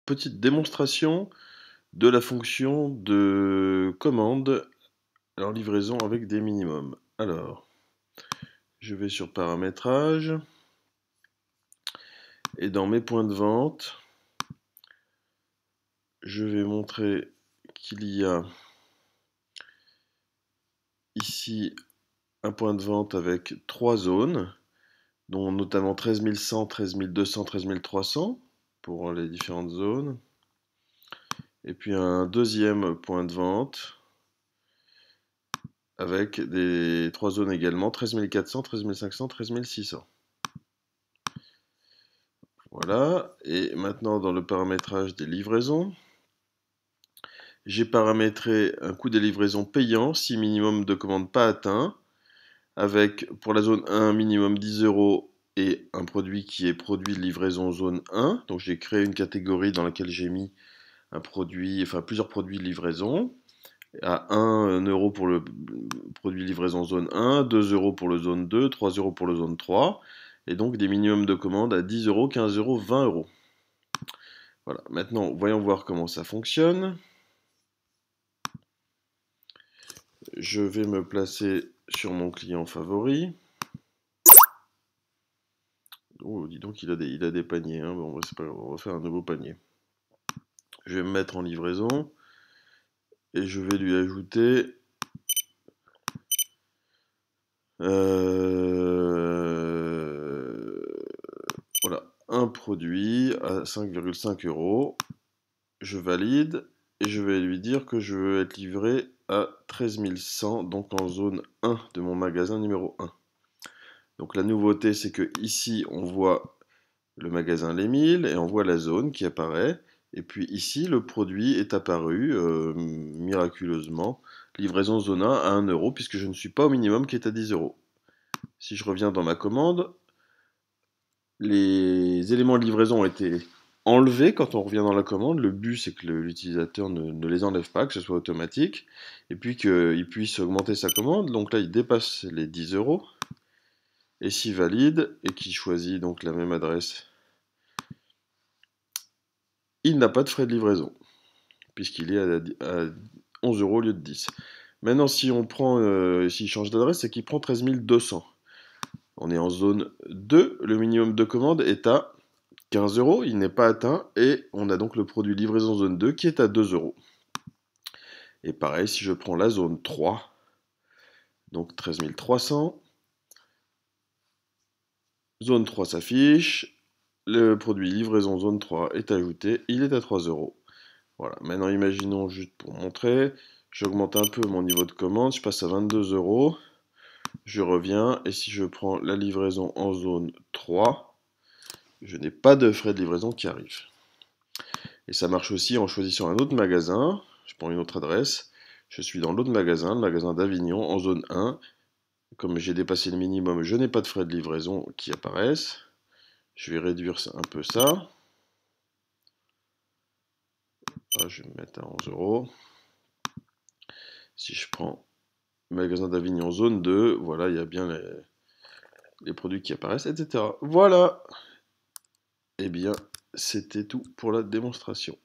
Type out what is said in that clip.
petite démonstration de la fonction de commande en livraison avec des minimums. Alors, je vais sur paramétrage et dans mes points de vente, je vais montrer qu'il y a ici un point de vente avec 3 zones, dont notamment 13 100, 13 200, 13 300 pour les différentes zones. Et puis un deuxième point de vente avec des 3 zones également, 13 400, 13 500, 13 600. Voilà, et maintenant dans le paramétrage des livraisons, j'ai paramétré un coût des livraisons payant si minimum de commandes pas atteint, avec pour la zone 1 minimum 10 € et un produit qui est produit de livraison zone 1. Donc j'ai créé une catégorie dans laquelle j'ai mis un produit, enfin plusieurs produits de livraison, à 1 € pour le produit de livraison zone 1, 2 € pour le zone 2, 3 € pour le zone 3, et donc des minimums de commandes à 10 €, 15 €, 20 €. Voilà, maintenant voyons voir comment ça fonctionne. Je vais me placer sur mon client favori. Oh, dis donc, il a des paniers. Hein. Bon, c'est pas grave, on va faire un nouveau panier. Je vais me mettre en livraison et je vais lui ajouter voilà, un produit à 5,5 €. Je valide et je vais lui dire que je veux être livré à 13 100, donc en zone 1 de mon magasin numéro 1. Donc la nouveauté, c'est que ici on voit le magasin Les Milles et on voit la zone qui apparaît. Et puis ici, le produit est apparu miraculeusement. Livraison zone 1 à 1 € puisque je ne suis pas au minimum qui est à 10 €. Si je reviens dans ma commande, les éléments de livraison ont été enlevés quand on revient dans la commande. Le but, c'est que l'utilisateur ne les enlève pas, que ce soit automatique, et puis qu'il puisse augmenter sa commande. Donc là, il dépasse les 10 €. Et s'il valide, et qu'il choisit donc la même adresse, il n'a pas de frais de livraison, puisqu'il est à 11 € au lieu de 10. Maintenant, si on prend, s'il change d'adresse, c'est qu'il prend 13 200. On est en zone 2, le minimum de commande est à 15 €, il n'est pas atteint, et on a donc le produit livraison zone 2 qui est à 2 €. Et pareil, si je prends la zone 3, donc 13 300, zone 3 s'affiche, le produit livraison zone 3 est ajouté, il est à 3 €. Voilà, maintenant imaginons juste pour montrer, j'augmente un peu mon niveau de commande, je passe à 22 €, je reviens, et si je prends la livraison en zone 3, je n'ai pas de frais de livraison qui arrivent. Et ça marche aussi en choisissant un autre magasin, je prends une autre adresse, je suis dans l'autre magasin, le magasin d'Avignon, en zone 1, comme j'ai dépassé le minimum, je n'ai pas de frais de livraison qui apparaissent, je vais réduire un peu ça. Ah, je vais me mettre à 11 €. Si je prends magasin d'Avignon zone 2, voilà, il y a bien les produits qui apparaissent, etc. Voilà. Eh bien, c'était tout pour la démonstration.